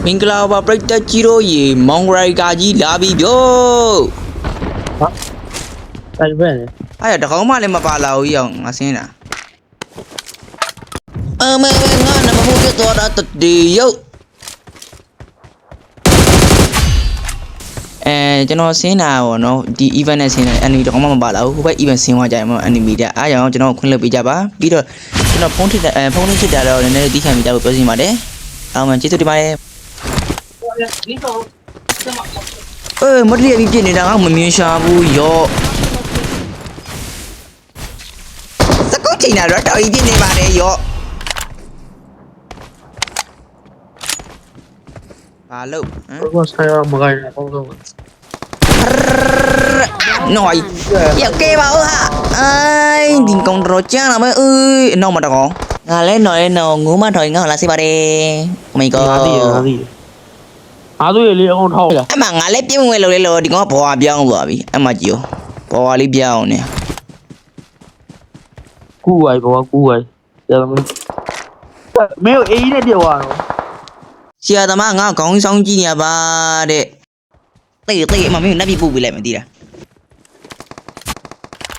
မင်္ဂလာပါပရိသတ်ကြီးတို့ရေမောင်ရိုက်ကာကြီးလာပြီဗျို့ အဲ့ဘယ်လဲ အဲ့တကောင်မှလည်းမပါလာဘူးရောငါစင်းတာမဲငါနမမိုးပြတော့တာတေယုတ်ကျွန်တော်စင်းတာပေါ့နော်ဒီ event နဲ့စင်းတယ် enemy တကောင်မှမပါလာဘူးဟိုဘက် event စင်းသွားကြရင်မ enemy တဲ့အားကြောင့်ကျွန်တော်ခွင့်လွှတ်ပေးကြပါပြီးတော့ကျွန်တော်ဖုန်းထစ်ဖုန်းလေးချစ်တာတော့နည်းနည်းတီးခံမိကြဖို့ပြောစီပါတယ်အောင်မှကျေးဇူးတင်ပါတယ်မတည့်ရပြီးပြင်နေတာငါမမြင်ရှာဘူးရောစကုတ်ချိန်တာတော့တော်ကြီးပြင်နေပါတယ်ရောဘာလို့ဘာဆိုင်ရမကိုင်းတော့တော့နော်ရောက်ကေပါဦးဟာဒီကောင်တော့ကျန်လာမယ်အနောက်မှာတကောင်ငါလဲနော်လဲနော်ငိုးမထော်ငါလာစီပါတယ် Oh my god အားသွေးလေးအောင်ထောက်လာအမငါလည်းပြင်းဝင်လို့လေလို့ဒီကောင်ကဘော်ပြောင်းသွားပြီအမကြီးဘော်လေးပြောင်းနေ ကူဝိုင်ဘောကူဝိုင်ကျတော့မင်းအေးနဲ့ပြောသွားတော့ဆရာသမားငါခေါင်းဆောင်ကြည့်နေရပါတဲ့တိတ်မမင်းလက်ပြပို့ပေးလိုက်မသိလား